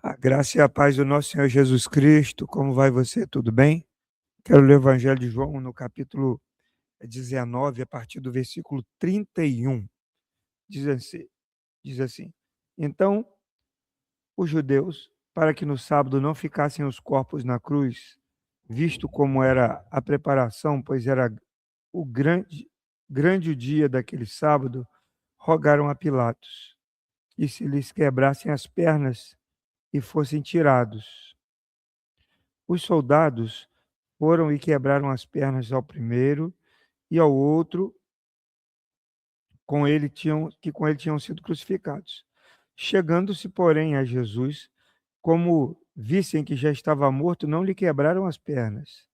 A graça e a paz do nosso Senhor Jesus Cristo. Como vai você? Tudo bem? Quero ler o Evangelho de João no capítulo 19, a partir do versículo 31. Diz assim: Então, os judeus, para que no sábado não ficassem os corpos na cruz, visto como era a preparação, pois era o grande dia daquele sábado, rogaram a Pilatos que se lhes quebrassem as pernas e fossem tirados. Os soldados foram e quebraram as pernas ao primeiro e ao outro com ele tinham sido crucificados. Chegando-se, porém, a Jesus, como vissem que já estava morto, não lhe quebraram as pernas.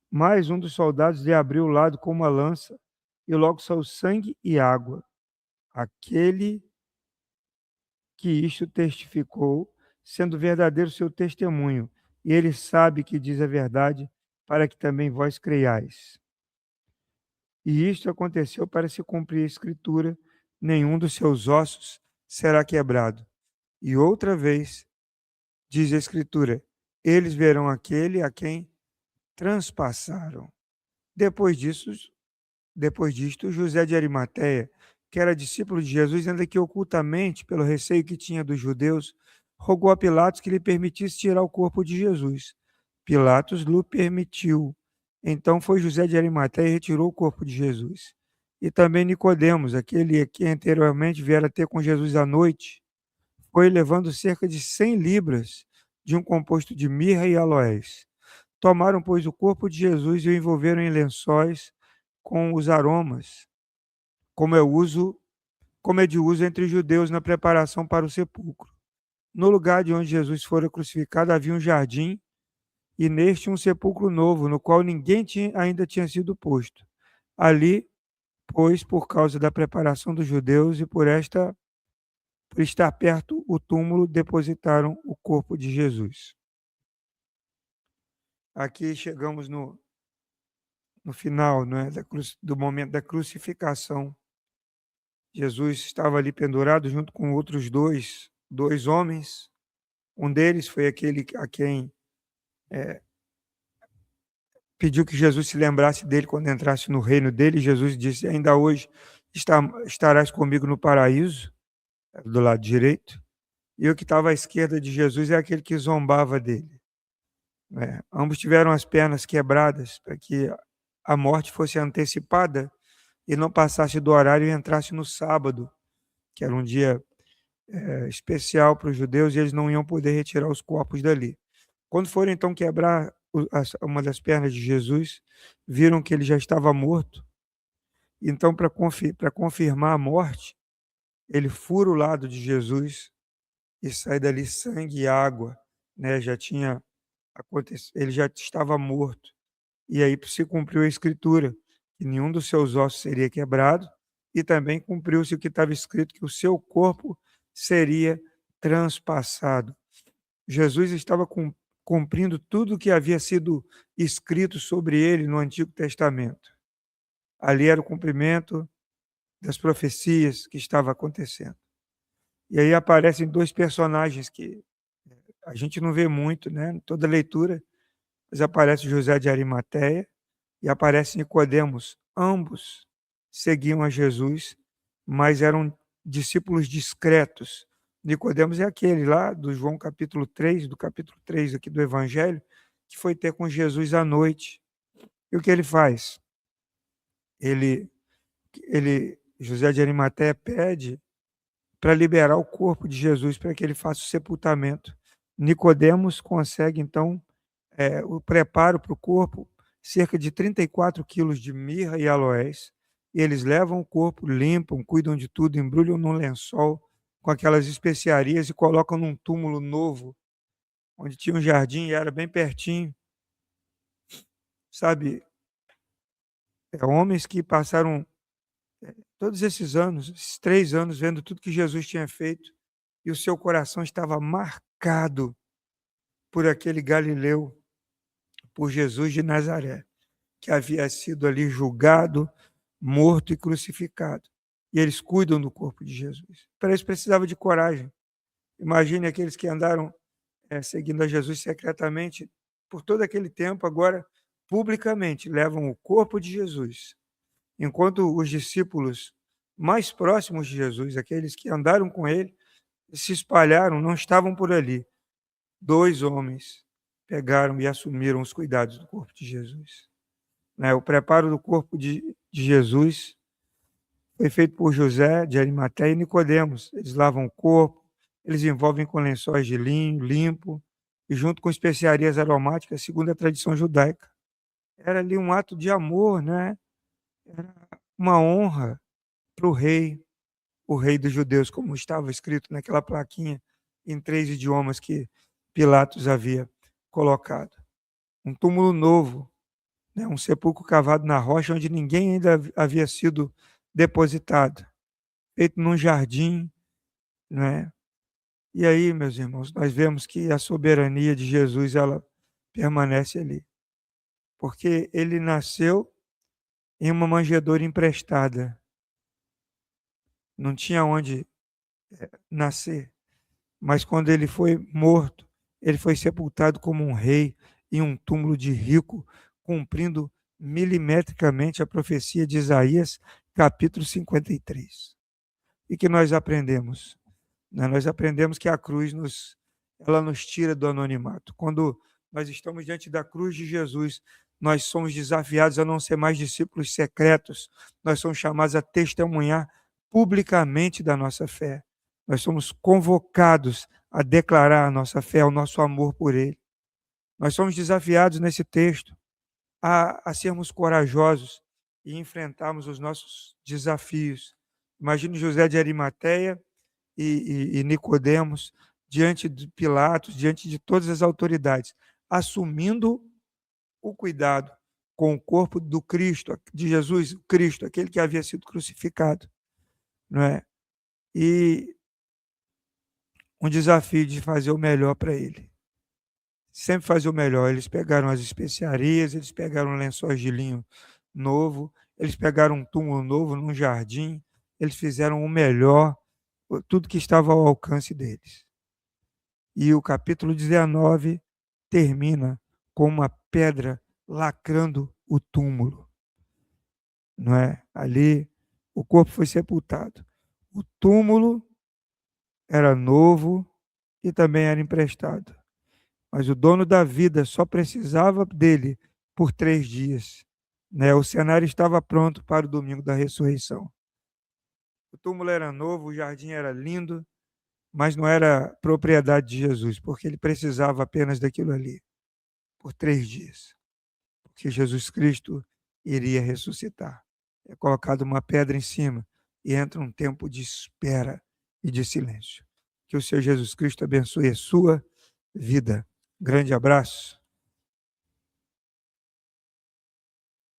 Mas um dos soldados lhe abriu o lado com uma lança, e logo saiu sangue e água. Aquele que isto testificou, sendo verdadeiro seu testemunho, e ele sabe que diz a verdade, para que também vós creiais. E isto aconteceu para se cumprir a Escritura: nenhum dos seus ossos será quebrado. E outra vez, diz a Escritura: eles verão aquele a quem transpassaram. Depois disso, depois disto, José de Arimateia, que era discípulo de Jesus, ainda que ocultamente, pelo receio que tinha dos judeus, rogou a Pilatos que lhe permitisse tirar o corpo de Jesus. Pilatos lhe permitiu. Então foi José de Arimateia e retirou o corpo de Jesus. E também Nicodemos, aquele que anteriormente viera ter com Jesus à noite, foi levando cerca de 100 libras de um composto de mirra e aloés. Tomaram, pois, o corpo de Jesus e o envolveram em lençóis com os aromas, como é de uso entre os judeus na preparação para o sepulcro. No lugar de onde Jesus fora crucificado havia um jardim, e neste um sepulcro novo, no qual ninguém ainda tinha sido posto. Ali, pois, por causa da preparação dos judeus e por estar perto o túmulo, depositaram o corpo de Jesus. Aqui chegamos no final, não é, do momento da crucificação. Jesus estava ali pendurado junto com outros dois homens. Um deles foi aquele a quem pediu que Jesus se lembrasse dele quando entrasse no reino dele. Jesus disse: ainda hoje estarás comigo no paraíso, do lado direito. E o que estava à esquerda de Jesus é aquele que zombava dele. Ambos tiveram as pernas quebradas para que a morte fosse antecipada e não passasse do horário e entrasse no sábado, que era um dia especial para os judeus, e eles não iam poder retirar os corpos dali. Quando foram então quebrar uma das pernas de Jesus, viram que ele já estava morto. Então, para confirmar a morte, ele fura o lado de Jesus e sai dali sangue e água, né? Já tinha acontecido, ele já estava morto. E aí se cumpriu a Escritura, que nenhum dos seus ossos seria quebrado, e também cumpriu-se o que estava escrito, que o seu corpo seria transpassado. Jesus estava cumprindo tudo o que havia sido escrito sobre ele no Antigo Testamento. Ali era o cumprimento das profecias que estava acontecendo. E aí aparecem dois personagens que a gente não vê muito, né? Em toda leitura, mas aparece José de Arimateia e aparece Nicodemos. Ambos seguiam a Jesus, mas eram discípulos discretos. Nicodemos é aquele lá do João capítulo 3, do capítulo 3 aqui do Evangelho, que foi ter com Jesus à noite. E o que ele faz? José de Arimateia pede para liberar o corpo de Jesus para que ele faça o sepultamento. Nicodemos consegue, então, o preparo para o corpo, cerca de 34 quilos de mirra e aloés, e eles levam o corpo, limpam, cuidam de tudo, embrulham num lençol com aquelas especiarias e colocam num túmulo novo, onde tinha um jardim e era bem pertinho. Sabe, homens que passaram todos esses anos, esses 3 anos, vendo tudo que Jesus tinha feito, e o seu coração estava marcado por aquele Galileu, por Jesus de Nazaré, que havia sido ali julgado, morto e crucificado. E eles cuidam do corpo de Jesus. Para isso precisava de coragem. Imagine aqueles que andaram seguindo a Jesus secretamente por todo aquele tempo, agora publicamente levam o corpo de Jesus. Enquanto os discípulos mais próximos de Jesus, aqueles que andaram com ele, se espalharam, não estavam por ali. 2 homens pegaram e assumiram os cuidados do corpo de Jesus. O preparo do corpo de Jesus foi feito por José de Arimateia e Nicodemos. Eles lavam o corpo, eles envolvem com lençóis de linho limpo e junto com especiarias aromáticas, segundo a tradição judaica. Era ali um ato de amor, né? Era uma honra para o rei dos judeus, como estava escrito naquela plaquinha em 3 idiomas que Pilatos havia colocado. Um túmulo novo, né? Um sepulcro cavado na rocha onde ninguém ainda havia sido depositado, feito num jardim, né? E aí, meus irmãos, nós vemos que a soberania de Jesus, ela permanece ali, porque ele nasceu em uma manjedoura emprestada, não tinha onde nascer, mas quando ele foi morto, ele foi sepultado como um rei em um túmulo de rico, cumprindo milimetricamente a profecia de Isaías, capítulo 53. E que nós aprendemos? Nós aprendemos que a cruz ela nos tira do anonimato. Quando nós estamos diante da cruz de Jesus, nós somos desafiados a não ser mais discípulos secretos, nós somos chamados a testemunhar publicamente da nossa fé. Nós somos convocados a declarar a nossa fé, o nosso amor por Ele. Nós somos desafiados nesse texto a sermos corajosos e enfrentarmos os nossos desafios. Imagine José de Arimateia e Nicodemos diante de Pilatos, diante de todas as autoridades, assumindo o cuidado com o corpo do Cristo, de Jesus, o Cristo, aquele que havia sido crucificado, não é? E um desafio de fazer o melhor para ele. Sempre fazer o melhor. Eles pegaram as especiarias, eles pegaram lençóis de linho novo, eles pegaram um túmulo novo num jardim, eles fizeram o melhor, tudo que estava ao alcance deles. E o capítulo 19 termina com uma pedra lacrando o túmulo. Não é? Ali o corpo foi sepultado. O túmulo era novo e também era emprestado. Mas o dono da vida só precisava dele por 3 dias. Né? O cenário estava pronto para o domingo da ressurreição. O túmulo era novo, o jardim era lindo, mas não era propriedade de Jesus, porque ele precisava apenas daquilo ali, por 3 dias. Porque Jesus Cristo iria ressuscitar. É colocado uma pedra em cima e entra um tempo de espera e de silêncio. Que o Senhor Jesus Cristo abençoe a sua vida. Grande abraço.